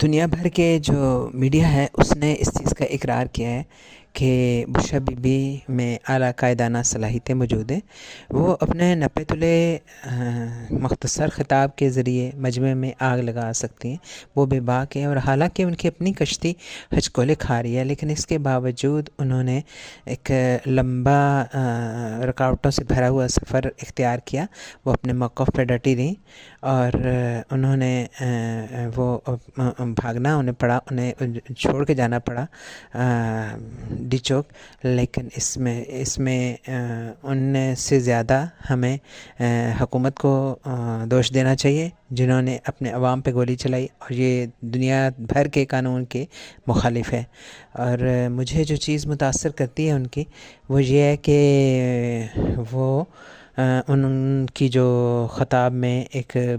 دنیا بھر کے جو میڈیا ہے اس نے اس چیز کا اقرار کیا ہے کہ بشریٰ بی بی میں اعلیٰ قائدانہ صلاحیتیں موجود ہیں۔ وہ اپنے نپے تلے مختصر خطاب کے ذریعے مجمع میں آگ لگا سکتی ہیں، وہ بے باک ہیں، اور حالانکہ ان کی اپنی کشتی ہچکولے کھا رہی ہے، لیکن اس کے باوجود انہوں نے ایک لمبا رکاوٹوں سے بھرا ہوا سفر اختیار کیا۔ وہ اپنے موقف پہ ڈٹی رہیں اور انہوں نے وہ بھاگنا انہیں پڑا، انہیں چھوڑ کے جانا پڑا ڈی چوک، لیکن اس میں ان سے زیادہ ہمیں حکومت کو دوش دینا چاہیے، جنہوں نے اپنے عوام پہ گولی چلائی، اور یہ دنیا بھر کے قانون کے مخالف ہے۔ اور مجھے جو چیز متاثر کرتی ہے ان کی، وہ یہ ہے کہ وہ ان کی جو خطاب میں ایک